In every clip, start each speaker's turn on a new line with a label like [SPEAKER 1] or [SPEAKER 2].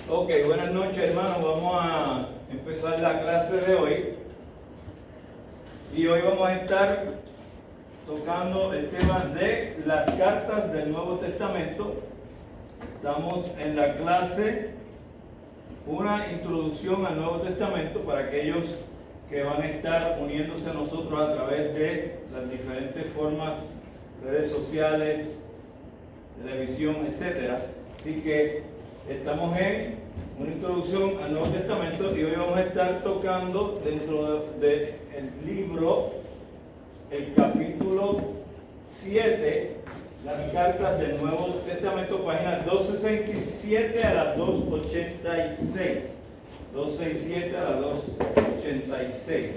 [SPEAKER 1] Ok, buenas noches hermanos, vamos a empezar la clase de hoy y hoy vamos a estar tocando el tema de las cartas del Nuevo Testamento. Estamos en la clase Una introducción al Nuevo Testamento para aquellos que van a estar uniéndose a nosotros a través de las diferentes formas, redes sociales, televisión, etcétera. Así que estamos en una introducción al Nuevo Testamento y hoy vamos a estar tocando dentro del libro, el capítulo 7, las cartas del Nuevo Testamento, páginas 267 a las 286. 267 a las 286.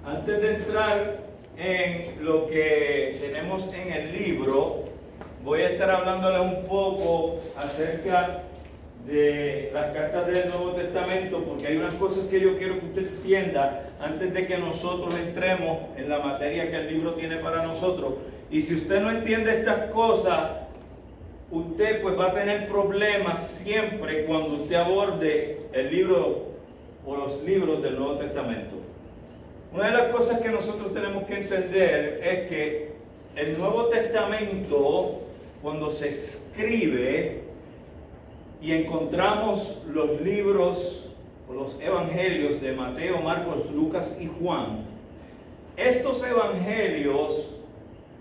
[SPEAKER 1] Antes de entrar en lo que tenemos en el libro, voy a estar hablándoles un poco acerca de las cartas del Nuevo Testamento, porque hay unas cosas que yo quiero que usted entienda antes de que nosotros entremos en la materia que el libro tiene para nosotros. Y si usted no entiende estas cosas, usted pues va a tener problemas siempre cuando usted aborde el libro o los libros del Nuevo Testamento. Una de las cosas que nosotros tenemos que entender es que el Nuevo Testamento, cuando se escribe y encontramos los libros o los evangelios de Mateo, Marcos, Lucas y Juan, estos evangelios,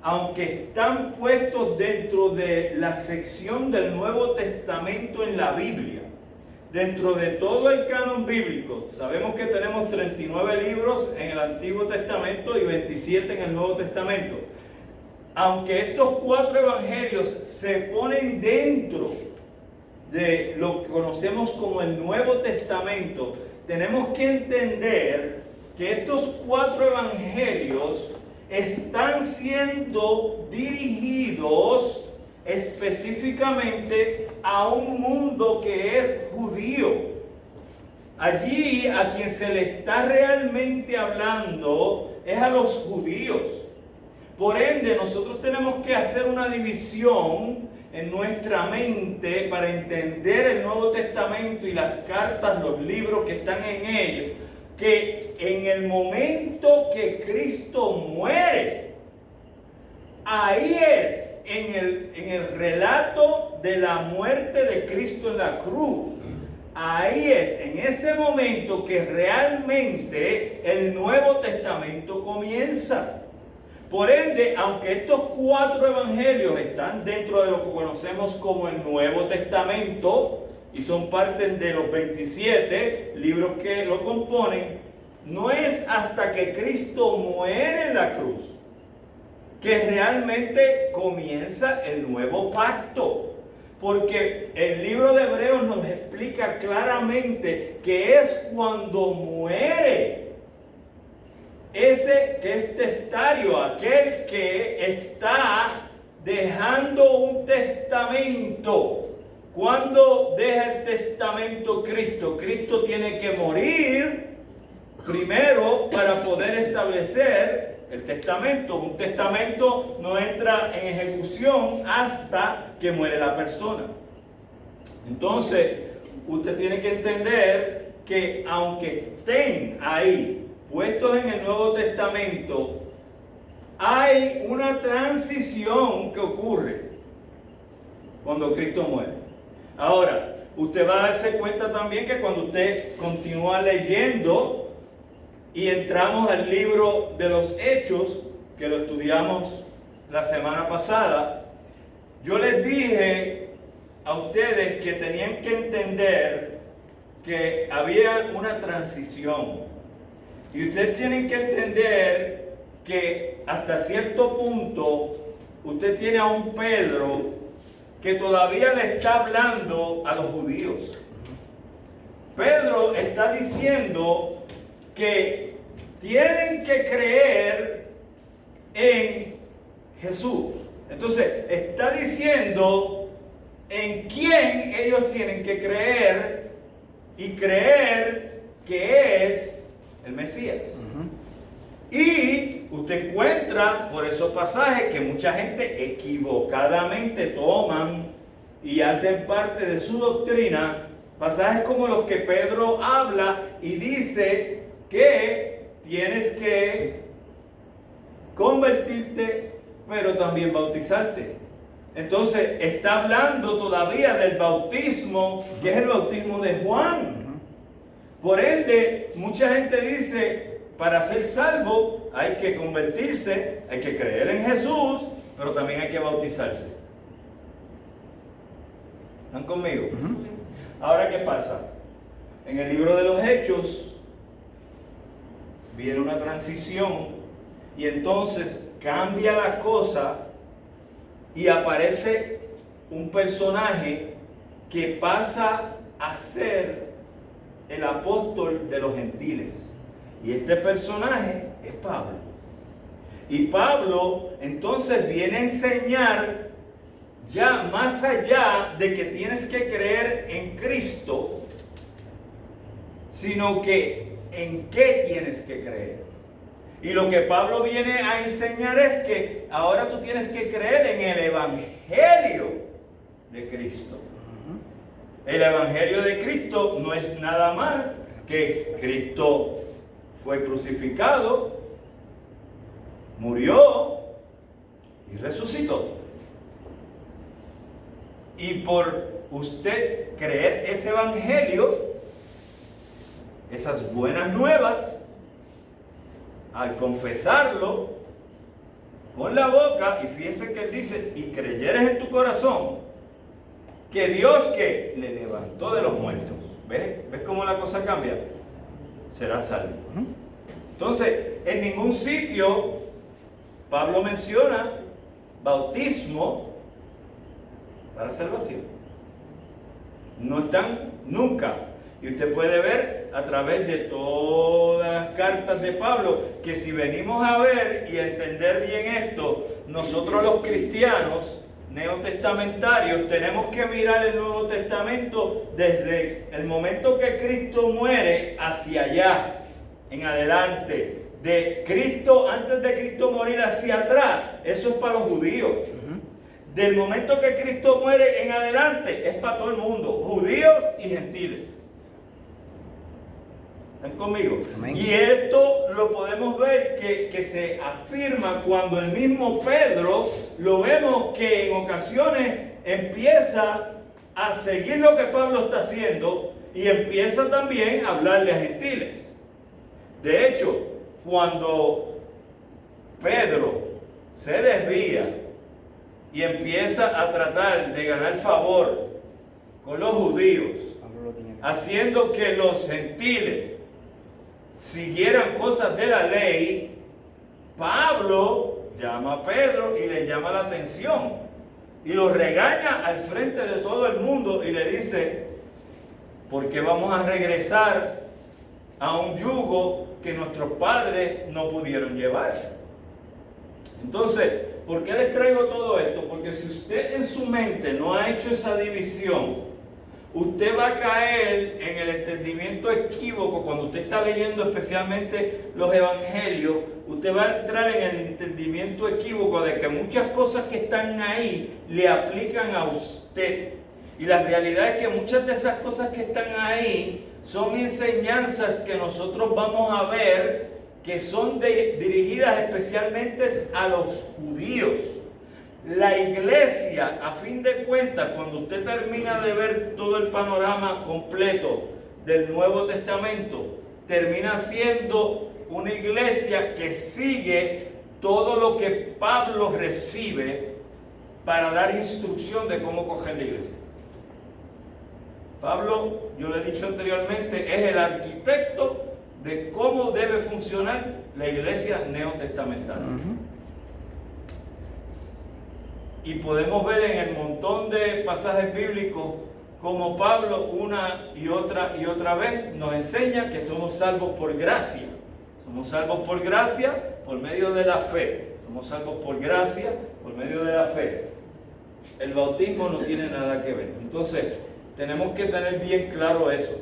[SPEAKER 1] aunque están puestos dentro de la sección del Nuevo Testamento en la Biblia, dentro de todo el canon bíblico, sabemos que tenemos 39 libros en el Antiguo Testamento y 27 en el Nuevo Testamento. Aunque estos 4 evangelios se ponen dentro de lo que conocemos como el Nuevo Testamento, tenemos que entender que estos 4 evangelios están siendo dirigidos específicamente a un mundo que es judío. Allí a quien se le está realmente hablando es a los judíos. Por ende, nosotros tenemos que hacer una división en nuestra mente para entender el Nuevo Testamento y las cartas, los libros que están en ellos, que en el momento que Cristo muere, ahí es en el relato de la muerte de Cristo en la cruz. Ahí es, en ese momento que realmente el Nuevo Testamento comienza. Por ende, aunque estos 4 evangelios están dentro de lo que conocemos como el Nuevo Testamento y son parte de los 27 libros que lo componen, no es hasta que Cristo muere en la cruz que realmente comienza el nuevo pacto. Porque el libro de Hebreos nos explica claramente que es cuando muere ese que es testario, aquel que está dejando un testamento. Cuando deja el testamento Cristo, Cristo tiene que morir primero para poder establecer el testamento. Un testamento no entra en ejecución hasta que muere la persona. Entonces, usted tiene que entender que aunque estén ahí puestos en el Nuevo Testamento, hay una transición que ocurre cuando Cristo muere. Ahora, usted va a darse cuenta también que cuando usted continúa leyendo y entramos al libro de los Hechos, que lo estudiamos la semana pasada, yo les dije a ustedes que tenían que entender que había una transición. Y ustedes tienen que entender que hasta cierto punto usted tiene a un Pedro que todavía le está hablando a los judíos. Pedro está diciendo que tienen que creer en Jesús. Entonces, está diciendo en quién ellos tienen que creer y creer que es el Mesías. Y usted encuentra por esos pasajes que mucha gente equivocadamente toman y hacen parte de su doctrina Pasajes como los que Pedro habla y dice que tienes que convertirte, pero también bautizarte. Entonces está hablando todavía del bautismo, que es el bautismo de Juan. Por ende, mucha gente dice, para ser salvo hay que convertirse, hay que creer en Jesús, pero también hay que bautizarse. ¿Están conmigo? Ahora, ¿qué pasa? En el libro de los Hechos viene una transición y entonces cambia la cosa y aparece un personaje que pasa a ser el apóstol de los gentiles. Y este personaje es Pablo. Y Pablo entonces viene a enseñar ya más allá de que tienes que creer en Cristo, sino que en qué tienes que creer. Y lo que Pablo viene a enseñar es que ahora tú tienes que creer en el Evangelio de Cristo. El Evangelio de Cristo no es nada más que Cristo fue crucificado, murió y resucitó. Y por usted creer ese Evangelio, esas buenas nuevas, al confesarlo con la boca, y fíjense que él dice, y creyeres en tu corazón, que Dios que le levantó de los muertos. ¿Ves cómo la cosa cambia? Será salvo. Entonces, en ningún sitio Pablo menciona bautismo para salvación. No están nunca. Y usted puede ver a través de todas las cartas de Pablo que si venimos a ver y a entender bien esto, nosotros los cristianos neotestamentarios tenemos que mirar el Nuevo Testamento desde el momento que Cristo muere hacia allá, en adelante. De Cristo, antes de Cristo morir hacia atrás, eso es para los judíos. Del momento que Cristo muere en adelante, es para todo el mundo, judíos y gentiles. ¿Están conmigo? Amén. Y esto lo podemos ver que se afirma cuando el mismo Pedro lo vemos que en ocasiones empieza a seguir lo que Pablo está haciendo y empieza también a hablarle a gentiles. De hecho, cuando Pedro se desvía y empieza a tratar de ganar favor con los judíos, haciendo que los gentiles siguieran cosas de la ley, Pablo llama a Pedro y le llama la atención y lo regaña al frente de todo el mundo y le dice, ¿por qué vamos a regresar a un yugo que nuestros padres no pudieron llevar? Entonces, ¿por qué les traigo todo esto? Porque si usted en su mente no ha hecho esa división, usted va a caer en el entendimiento equívoco cuando usted está leyendo especialmente los evangelios. Usted va a entrar en el entendimiento equívoco de que muchas cosas que están ahí le aplican a usted. Y la realidad es que muchas de esas cosas que están ahí son enseñanzas que nosotros vamos a ver que son dirigidas especialmente a los judíos. La iglesia, a fin de cuentas, cuando usted termina de ver todo el panorama completo del Nuevo Testamento, termina siendo una iglesia que sigue todo lo que Pablo recibe para dar instrucción de cómo coger la iglesia. Pablo, yo le he dicho anteriormente, es el arquitecto de cómo debe funcionar la iglesia neotestamentaria. Y podemos ver en el montón de pasajes bíblicos como Pablo una y otra vez nos enseña que somos salvos por gracia. Somos salvos por gracia por medio de la fe. Somos salvos por gracia por medio de la fe. El bautismo no tiene nada que ver. Entonces, tenemos que tener bien claro eso.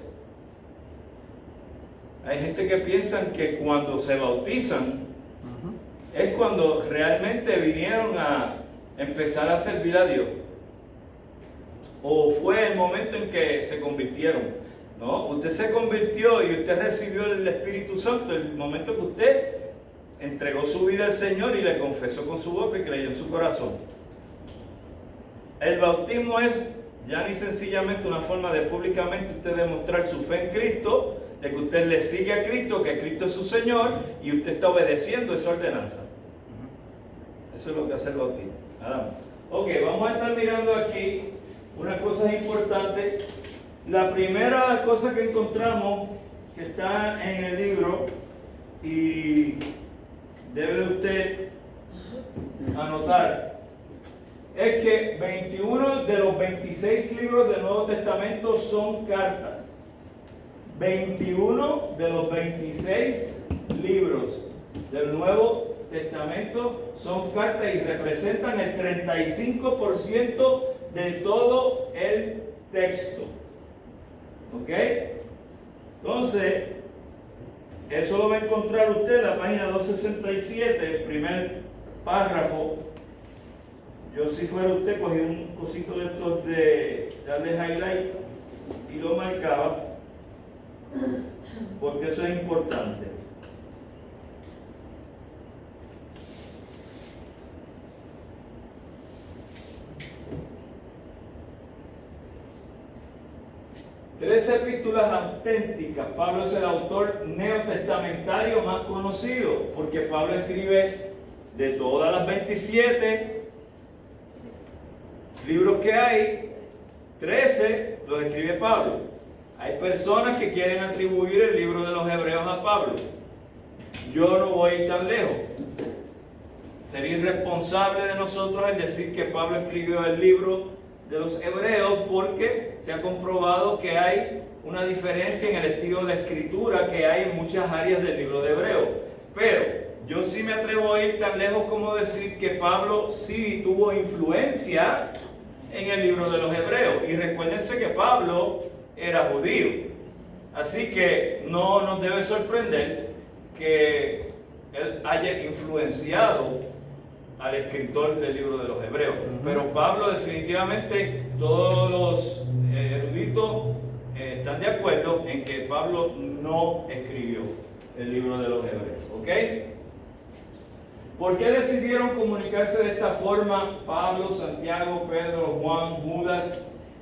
[SPEAKER 1] Hay gente que piensa que cuando se bautizan es cuando realmente vinieron a empezar a servir a Dios. o fue el momento en que se convirtieron. No, usted se convirtió y usted recibió el Espíritu Santo el momento que usted entregó su vida al Señor y le confesó con su boca y creyó en su corazón. El bautismo es ya ni sencillamente una forma de públicamente usted demostrar su fe en Cristo, de que usted le sigue a Cristo, que Cristo es su Señor y usted está obedeciendo esa ordenanza. Eso es lo que hace el bautismo. Nada más. Ok, vamos a estar mirando aquí unas cosas importantes. La primera cosa que encontramos, que está en el libro, y debe usted anotar, es que 21 de los 26 libros del Nuevo Testamento son cartas. 21 de los 26 libros del Nuevo Testamento son cartas y representan el 35% de todo el texto. ¿Ok? Entonces, eso lo va a encontrar usted en la página 267, el primer párrafo. Yo, si fuera usted, cogí un cosito de estos de darle highlight y lo marcaba, porque eso es importante. Tres epístolas auténticas. Pablo es el autor neotestamentario más conocido, porque Pablo escribe de todas las 27 libros que hay, 13 los escribe Pablo. Hay personas que quieren atribuir el libro de los Hebreos a Pablo. Yo no voy a ir tan lejos. Sería irresponsable de nosotros el decir que Pablo escribió el libro de los Hebreos, porque se ha comprobado que hay una diferencia en el estilo de escritura que hay en muchas áreas del libro de Hebreos. Pero yo sí me atrevo a ir tan lejos como decir que Pablo sí tuvo influencia en el libro de los Hebreos. Y recuérdense que Pablo era judío. Así que no nos debe sorprender que él haya influenciado al escritor del libro de los Hebreos. Pero Pablo, definitivamente, todos los eruditos están de acuerdo en que Pablo no escribió el libro de los Hebreos. ¿Ok? ¿Por qué decidieron comunicarse de esta forma Pablo, Santiago, Pedro, Juan, Judas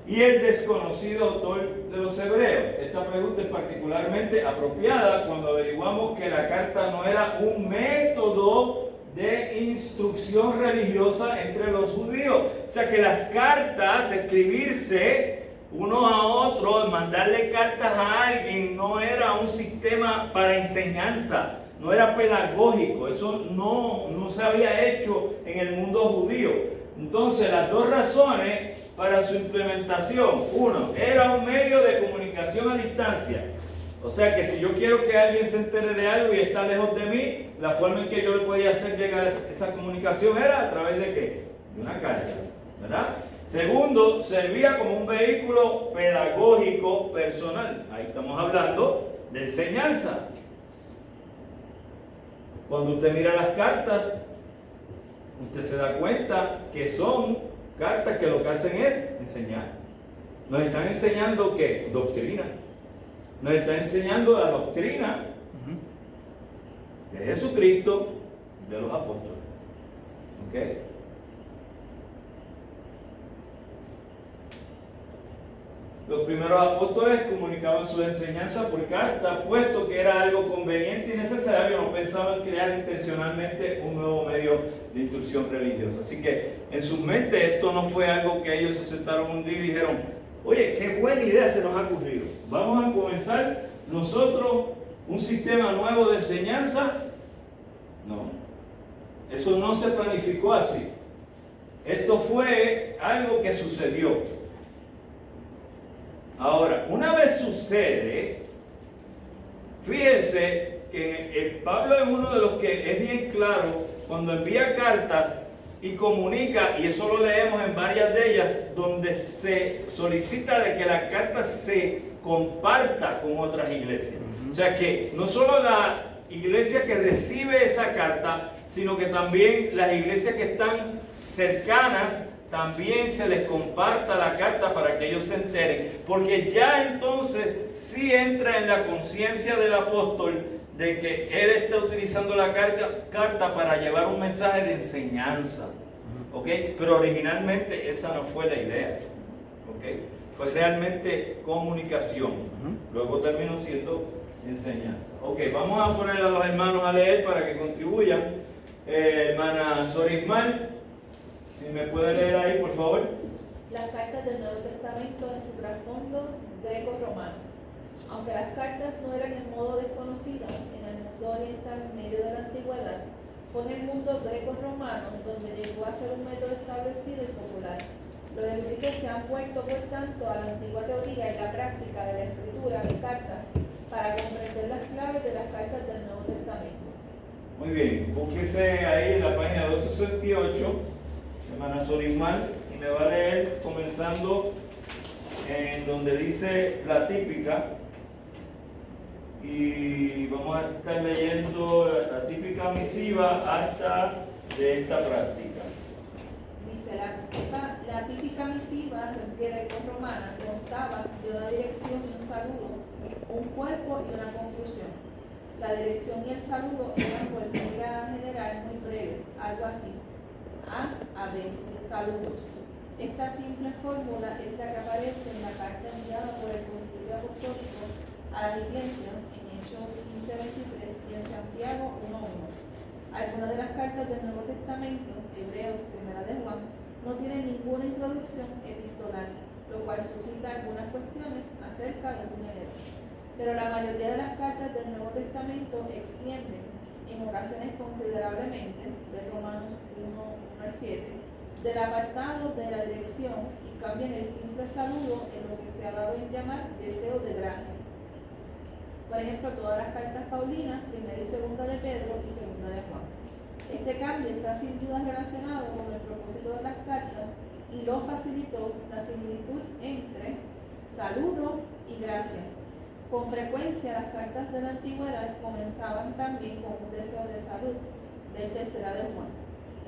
[SPEAKER 1] y el desconocido autor de los Hebreos? Esta pregunta es particularmente apropiada cuando averiguamos que la carta no era un método de instrucción religiosa entre los judíos. O sea que las cartas, escribirse uno a otro, mandarle cartas a alguien, no era un sistema para enseñanza, no era pedagógico. Eso no se había hecho en el mundo judío. Entonces, las dos razones para su implementación: uno, era un medio de comunicación a distancia. O sea que si yo quiero que alguien se entere de algo y está lejos de mí, la forma en que yo le podía hacer llegar esa comunicación era a través de ¿qué? De una carta, ¿verdad? Segundo, servía como un vehículo pedagógico personal. Ahí estamos hablando de enseñanza. Cuando usted mira las cartas, usted se da cuenta que son cartas que lo que hacen es enseñar. Nos están enseñando ¿qué? Doctrina. Nos está enseñando la doctrina de Jesucristo, de los apóstoles. ¿Ok? Los primeros apóstoles comunicaban su enseñanza por carta, puesto que era algo conveniente y necesario. No pensaban crear intencionalmente un nuevo medio de instrucción religiosa. Así que en sus mentes esto no fue algo que ellos se sentaron un día y dijeron: oye, qué buena idea se nos ha ocurrido. Vamos a comenzar nosotros un sistema nuevo de enseñanza. No, eso no se planificó así. Esto fue algo que sucedió. Ahora, una vez sucede, fíjense que Pablo es uno de los que es bien claro cuando envía cartas y comunica, y eso lo leemos en varias de ellas, donde se solicita de que la carta se comparta con otras iglesias. O sea que no solo la iglesia que recibe esa carta, sino que también las iglesias que están cercanas también se les comparta la carta para que ellos se enteren, porque ya entonces sí entra en la conciencia del apóstol de que él está utilizando la carta para llevar un mensaje de enseñanza, ¿ok? Pero originalmente esa no fue la idea, ¿ok? Fue realmente comunicación, luego terminó siendo enseñanza. Ok, vamos a poner a los hermanos a leer para que contribuyan. Hermana Sorismal, si me puede leer ahí, por favor.
[SPEAKER 2] Las cartas del Nuevo Testamento en su trasfondo greco-romano. Aunque las cartas no eran en modo desconocidas en el mundo oriental en medio de la antigüedad, fue en el mundo greco-romano donde llegó a ser un método establecido y popular. Los eruditos se han vuelto, por tanto, a la antigua teoría y la práctica de la escritura de cartas para comprender las claves de las cartas del Nuevo Testamento.
[SPEAKER 1] Muy bien, búsquese ahí en la página 268, hermana Sorismal, y me va a leer comenzando en donde dice la típica, y vamos a estar leyendo la típica misiva hasta de esta práctica.
[SPEAKER 2] Dice, la típica misiva greco-romana constaba de una dirección y un saludo, un cuerpo y una conclusión. La dirección y el saludo eran por regla general muy breves, algo así: A B, saludos. Esta simple fórmula es la que aparece en la carta enviada por el Concilio Apostólico a las iglesias en Hechos 15:23 y en Santiago 1:1. Algunas de las cartas del Nuevo Testamento, Hebreos, Primera de Juan, no tienen ninguna introducción epistolar, lo cual suscita algunas cuestiones acerca de su género. Pero la mayoría de las cartas del Nuevo Testamento extienden, en ocasiones considerablemente, de Romanos 1 al 7, del apartado de la dirección y cambian el simple saludo en lo que se ha dado en llamar deseo de gracia. Por ejemplo, todas las cartas paulinas, primera y segunda de Pedro y segunda de Juan. Este cambio está sin duda relacionado con el propósito de las cartas y lo facilitó la similitud entre saludo y gracia. Con frecuencia las cartas de la antigüedad comenzaban también con un deseo de salud, del tercera de Juan.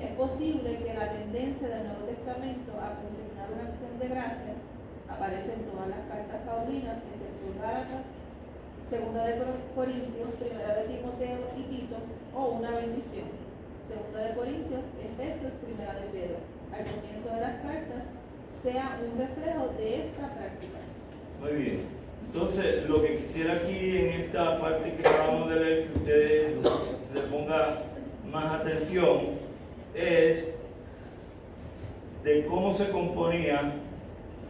[SPEAKER 2] Es posible que la tendencia del Nuevo Testamento a consignar una acción de gracias aparece en todas las cartas paulinas, excepto Gálatas, segunda de Corintios, primera de Timoteo y Tito, o una bendición. Segunda de Corintios, Efesios, primera de Pedro. Al comienzo de las cartas, sea un reflejo de esta práctica.
[SPEAKER 1] Muy bien. Entonces, lo que quisiera aquí en esta parte que acabamos de leer, que ustedes le ponga más atención, es de cómo se componía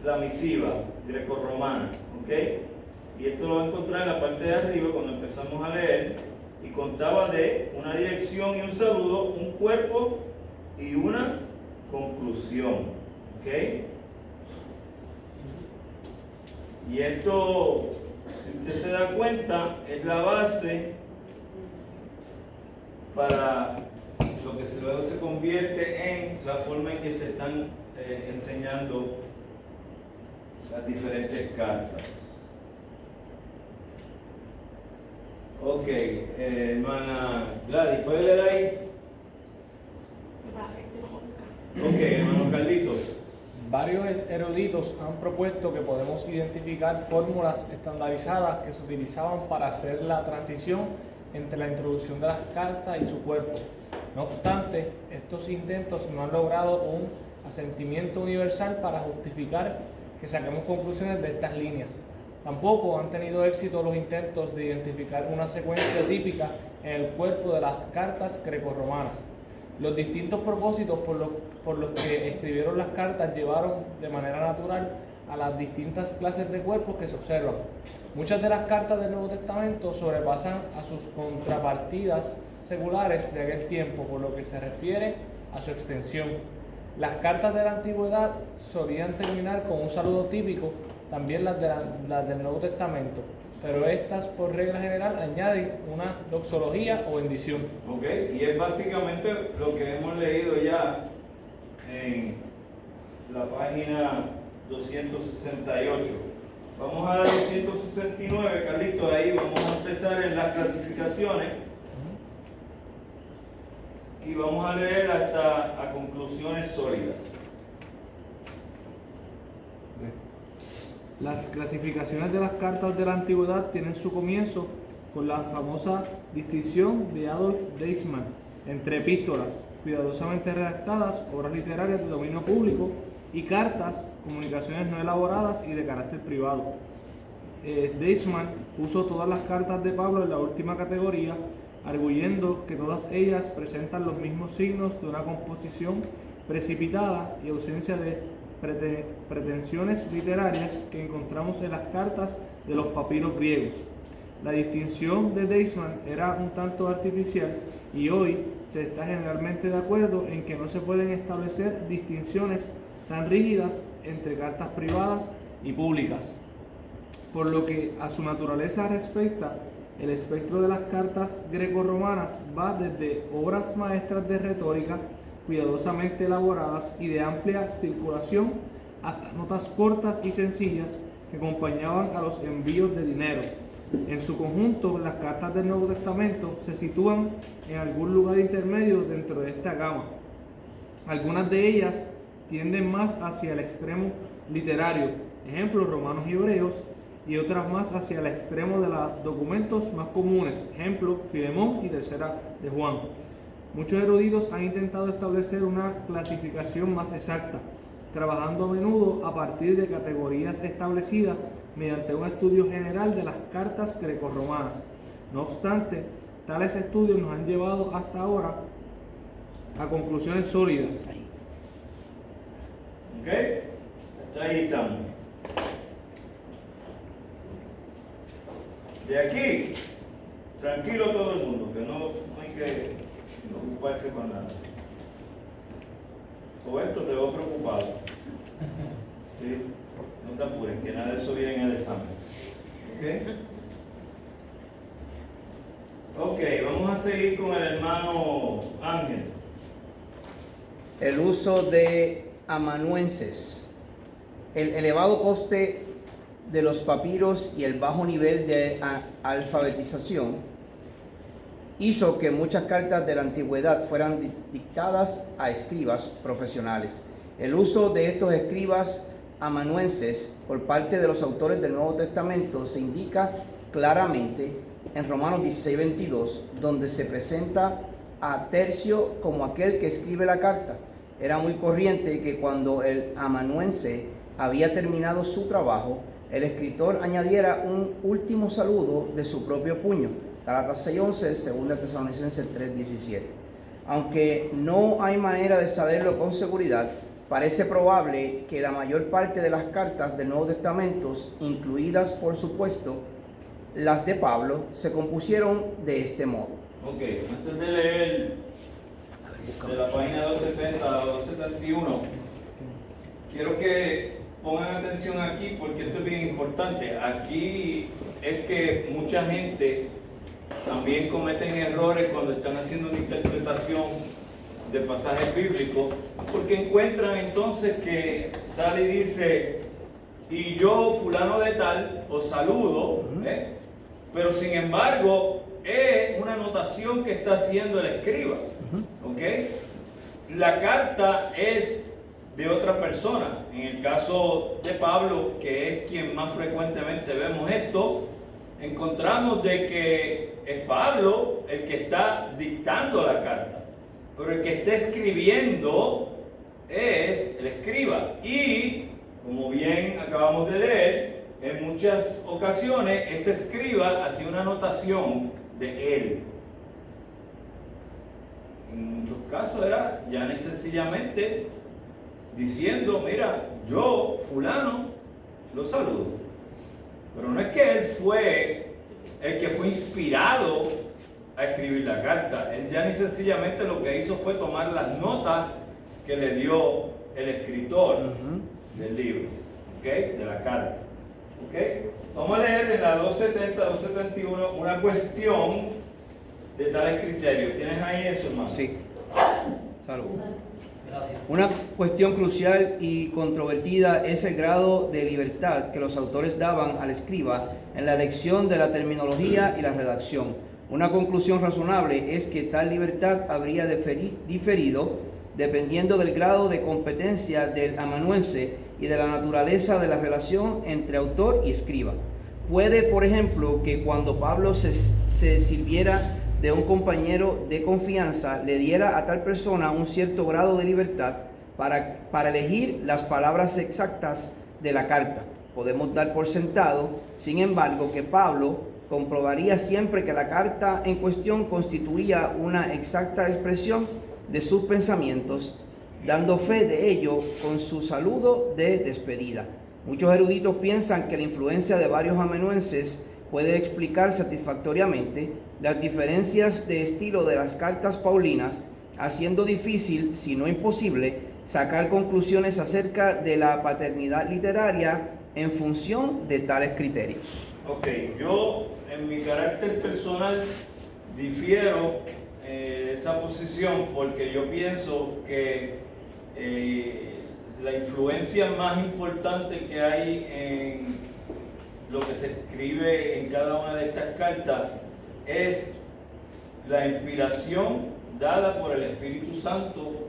[SPEAKER 1] la misiva grecorromana, ¿ok? Y esto lo va a encontrar en la parte de arriba cuando empezamos a leer, y contaba de una dirección y un saludo, un cuerpo y una conclusión, ¿ok? Y esto, si usted se da cuenta, es la base para lo que luego se convierte en la forma en que se están enseñando las diferentes cartas. Ok, hermana Gladys, ¿puede leer ahí? Ok, hermano Carlitos.
[SPEAKER 3] Varios eruditos han propuesto que podemos identificar fórmulas estandarizadas que se utilizaban para hacer la transición entre la introducción de las cartas y su cuerpo. No obstante, estos intentos no han logrado un asentimiento universal para justificar que saquemos conclusiones de estas líneas. Tampoco han tenido éxito los intentos de identificar una secuencia típica en el cuerpo de las cartas grecorromanas. Los distintos propósitos por los que escribieron las cartas llevaron de manera natural a las distintas clases de cuerpos que se observan. Muchas de las cartas del Nuevo Testamento sobrepasan a sus contrapartidas seculares de aquel tiempo, por lo que se refiere a su extensión. Las cartas de la antigüedad solían terminar con un saludo típico, también las del Nuevo Testamento, pero estas por regla general añaden una doxología o bendición.
[SPEAKER 1] Ok, y es básicamente lo que hemos leído ya en la página 268. Vamos a la 269, Carlito, ahí vamos a empezar en las clasificaciones y vamos a leer hasta a conclusiones sólidas.
[SPEAKER 3] Las clasificaciones de las cartas de la antigüedad tienen su comienzo con la famosa distinción de Adolf Deismann entre epístolas, cuidadosamente redactadas, obras literarias de dominio público, y cartas, comunicaciones no elaboradas y de carácter privado. Deismann puso todas las cartas de Pablo en la última categoría, arguyendo que todas ellas presentan los mismos signos de una composición precipitada y ausencia de pretensiones literarias que encontramos en las cartas de los papiros griegos. La distinción de Deismann era un tanto artificial y hoy se está generalmente de acuerdo en que no se pueden establecer distinciones tan rígidas entre cartas privadas y públicas. Por lo que a su naturaleza respecta, el espectro de las cartas grecorromanas va desde obras maestras de retórica cuidadosamente elaboradas y de amplia circulación hasta notas cortas y sencillas que acompañaban a los envíos de dinero. En su conjunto, las cartas del Nuevo Testamento se sitúan en algún lugar intermedio dentro de esta gama. Algunas de ellas tienden más hacia el extremo literario, ejemplo Romanos y Hebreos, y otras más hacia el extremo de los documentos más comunes, ejemplo Filemón y Tercera de Juan. Muchos eruditos han intentado establecer una clasificación más exacta, trabajando a menudo a partir de categorías establecidas mediante un estudio general de las cartas grecorromanas. No obstante, tales estudios nos han llevado hasta ahora a conclusiones sólidas.
[SPEAKER 1] ¿Ok? Ahí estamos. De aquí, tranquilo todo el mundo, que no hay que ocuparse con nada. Roberto, te veo preocupado. ¿Sí? No te apures, que nada de eso viene en el examen. ¿Ok? Ok, vamos a seguir con el hermano Ángel.
[SPEAKER 4] El uso de amanuenses. El elevado coste de los papiros y el bajo nivel de alfabetización hizo que muchas cartas de la antigüedad fueran dictadas a escribas profesionales. El uso de estos escribas amanuenses por parte de los autores del Nuevo Testamento se indica claramente en Romanos 16:22, donde se presenta a Tercio como aquel que escribe la carta. Era muy corriente que cuando el amanuense había terminado su trabajo, el escritor añadiera un último saludo de su propio puño. Gálatas 6:11, 2 Tesalonicenses 3:17. Aunque no hay manera de saberlo con seguridad, parece probable que la mayor parte de las cartas del Nuevo Testamento, incluidas por supuesto las de Pablo, se compusieron de este modo.
[SPEAKER 1] Ok, antes de leer de la página 270 a 271, quiero que pongan atención aquí porque esto es bien importante. Aquí es que mucha gente también cometen errores cuando están haciendo una interpretación de pasajes bíblicos, porque encuentran entonces que sale y dice, y yo fulano de tal os saludo, pero sin embargo es una anotación que está haciendo el escriba, ¿ok? La carta es de otra persona. En el caso de Pablo, que es quien más frecuentemente vemos esto, encontramos de que es Pablo el que está dictando la carta, pero el que está escribiendo es el escriba. Y, como bien acabamos de leer, en muchas ocasiones ese escriba hacía una anotación de él. En muchos casos era ya sencillamente diciendo, mira, yo, fulano, lo saludo. Pero no es que él fue el que fue inspirado a escribir la carta. Él ya ni sencillamente lo que hizo fue tomar las notas que le dio el escritor del libro, ¿ok? De la carta, ¿ok? Vamos a leer en la 270, 271 una cuestión de tales criterios. ¿Tienes ahí eso, hermano?
[SPEAKER 4] Sí. Salud. Una cuestión crucial y controvertida es el grado de libertad que los autores daban al escriba en la elección de la terminología y la redacción. Una conclusión razonable es que tal libertad habría diferido dependiendo del grado de competencia del amanuense y de la naturaleza de la relación entre autor y escriba. Puede, por ejemplo, que cuando Pablo se sirviera de un compañero de confianza, le diera a tal persona un cierto grado de libertad para elegir las palabras exactas de la carta. Podemos dar por sentado, sin embargo, que Pablo comprobaría siempre que la carta en cuestión constituía una exacta expresión de sus pensamientos, dando fe de ello con su saludo de despedida. Muchos eruditos piensan que la influencia de varios amanuenses puede explicar satisfactoriamente las diferencias de estilo de las cartas paulinas, haciendo difícil, si no imposible, sacar conclusiones acerca de la paternidad literaria en función de tales criterios.
[SPEAKER 1] Ok, yo en mi carácter personal difiero de esa posición porque yo pienso que la influencia más importante que hay en lo que se escribe en cada una de estas cartas es la inspiración dada por el Espíritu Santo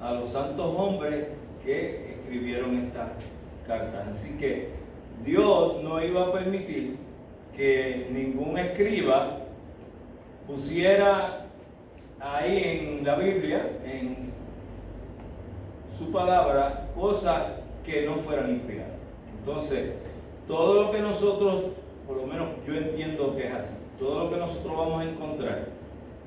[SPEAKER 1] a los santos hombres que escribieron estas cartas. Así que Dios no iba a permitir que ningún escriba pusiera ahí en la Biblia, en su palabra, cosas que no fueran inspiradas. Entonces, todo lo que nosotros, por lo menos yo entiendo que es así, todo lo que nosotros vamos a encontrar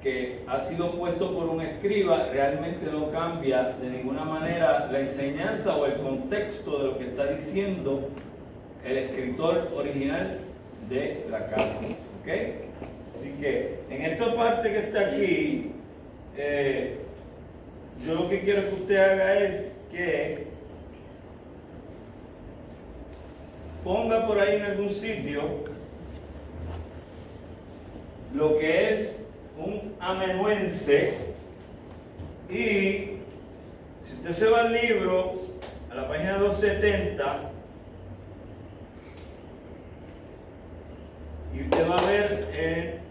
[SPEAKER 1] que ha sido puesto por un escriba realmente no cambia de ninguna manera la enseñanza o el contexto de lo que está diciendo el escritor original de la carta. ¿Ok? Así que en esta parte que está aquí, yo lo que quiero que usted haga es que ponga por ahí en algún sitio lo que es un amanuense, y si usted se va al libro, a la página 270, y usted va a ver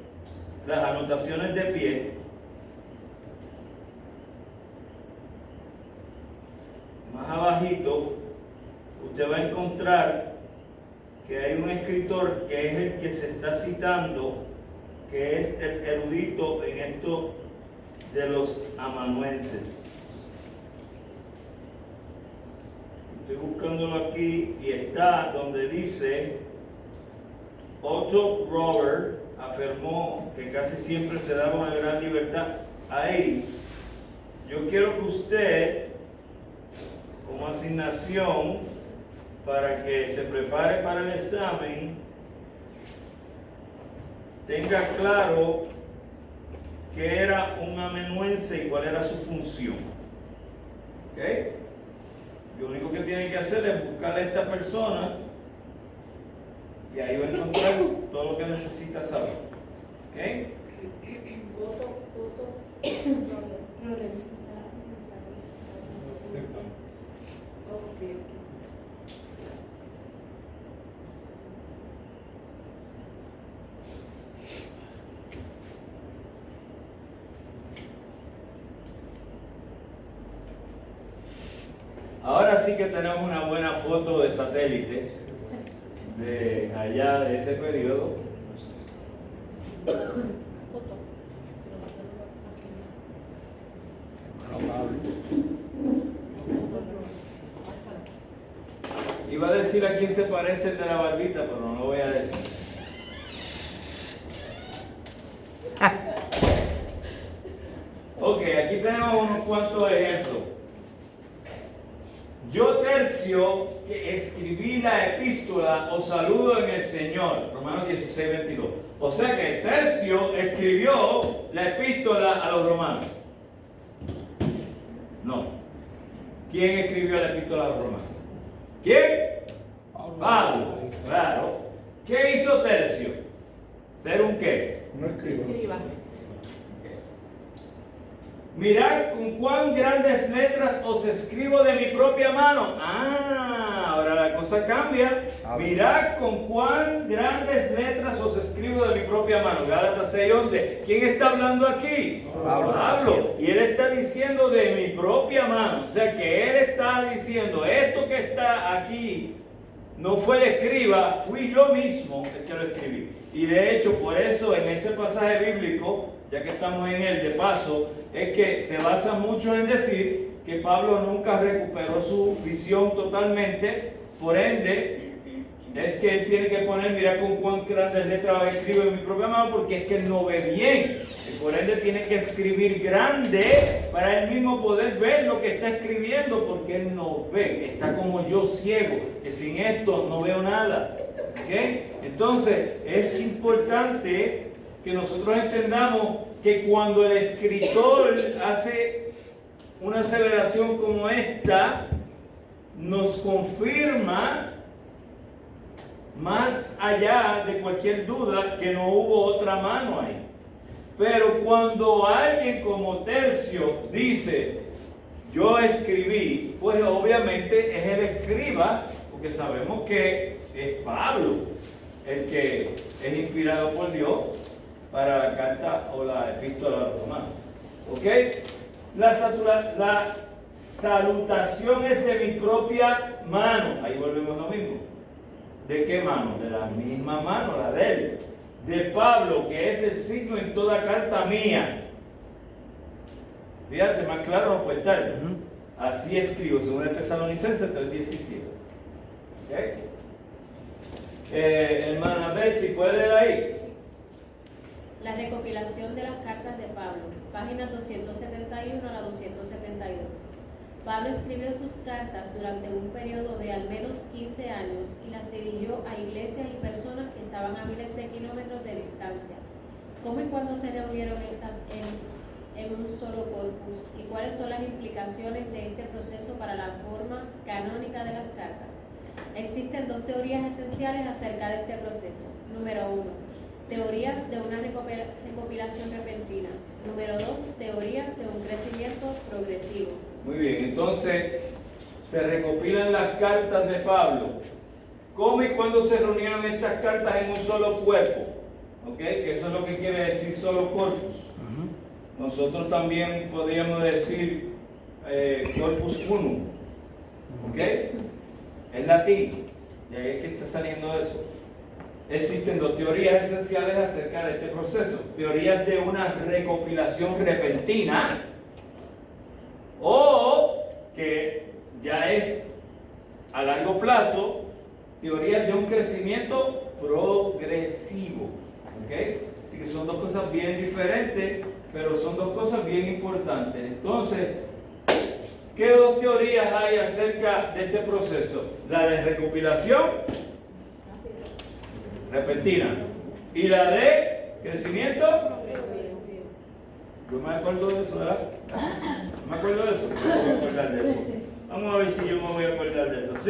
[SPEAKER 1] las anotaciones de pie, más abajito, usted va a encontrar que hay un escritor que es el que se está citando, que es el erudito en esto de los amanuenses. Estoy buscándolo aquí y está donde dice: Otto Robert afirmó que casi siempre se daba una gran libertad. Ahí, yo quiero que usted, como asignación, para que se prepare para el examen, tenga claro qué era un amanuense y cuál era su función. ¿Ok? Lo único que tiene que hacer es buscarle a esta persona y ahí va a encontrar todo lo que necesita saber. ¿Ok? Ahora sí que tenemos una buena foto de satélite de allá de ese periodo. Iba a decir a quién se parece el de la barbita, pero no lo voy a decir. Ok, aquí tenemos unos cuantos ejemplos. Yo, Tercio, que escribí la epístola, os saludo en el Señor. Romanos 16:22. O sea que Tercio escribió la epístola a los romanos. No. ¿Quién escribió la epístola a los romanos? ¿Quién? Pablo. Claro. ¿Qué hizo Tercio? ¿Ser un qué?
[SPEAKER 3] No escribo.
[SPEAKER 1] Mirad con cuán grandes letras os escribo de mi propia mano. Ahora la cosa cambia. Mirad con cuán grandes letras os escribo de mi propia mano. Gálatas 6:11. ¿Quién está hablando aquí? Pablo. Y él está diciendo de mi propia mano. O sea que él está diciendo, esto que está aquí no fue el escriba, fui yo mismo el que lo escribí. Y de hecho, por eso en ese pasaje bíblico, ya que estamos en él de paso, es que se basa mucho en decir que Pablo nunca recuperó su visión totalmente, por ende, es que él tiene que poner, mira con cuán grandes letras escribo en mi propia mano, porque es que él no ve bien, y por ende tiene que escribir grande para él mismo poder ver lo que está escribiendo, porque él no ve, está como yo ciego, que sin esto no veo nada. ¿Okay? Entonces, es importante que nosotros entendamos que cuando el escritor hace una aseveración como esta, nos confirma más allá de cualquier duda que no hubo otra mano ahí. Pero cuando alguien como Tercio dice, yo escribí, pues obviamente es el escriba, porque sabemos que es Pablo el que es inspirado por Dios para la carta o la epístola a los romanos. ¿Ok? La salutación es de mi propia mano. Ahí volvemos a lo mismo. ¿De qué mano? De la misma mano, la de él. De Pablo, que es el signo en toda carta mía. Fíjate, más claro no puede estar. Así escribo, según el Tesalonicenses 3:17. ¿Ok? Hermana Betsy, ¿puede leer ahí?
[SPEAKER 5] La recopilación de las cartas de Pablo, páginas 271 a la 272. Pablo escribió sus cartas durante un periodo de al menos 15 años y las dirigió a iglesias y personas que estaban a miles de kilómetros de distancia. ¿Cómo y cuándo se reunieron estas en un solo corpus? ¿Y cuáles son las implicaciones de este proceso para la forma canónica de las cartas? Existen dos teorías esenciales acerca de este proceso. Número 1, teorías de una recopilación repentina. Número 2, teorías de un crecimiento progresivo.
[SPEAKER 1] Muy bien, entonces se recopilan las cartas de Pablo. ¿Cómo y cuándo se reunieron estas cartas en un solo cuerpo? ¿Ok? Que eso es lo que quiere decir solo corpus. Nosotros también podríamos decir corpus unum. ¿Ok? En latín, y ahí es que está saliendo eso. Existen dos teorías esenciales acerca de este proceso. Teorías de una recopilación repentina o que ya es a largo plazo, teorías de un crecimiento progresivo. ¿Ok? Así que son dos cosas bien diferentes, pero son dos cosas bien importantes. Entonces, ¿qué dos teorías hay acerca de este proceso? La de recopilación repentina y la de crecimiento
[SPEAKER 5] Progresivo.
[SPEAKER 1] yo me acuerdo de eso, ¿verdad? ¿Me acuerdo de eso? No me voy a acordar de eso. Vamos a ver si yo me voy a acordar de eso, ¿sí?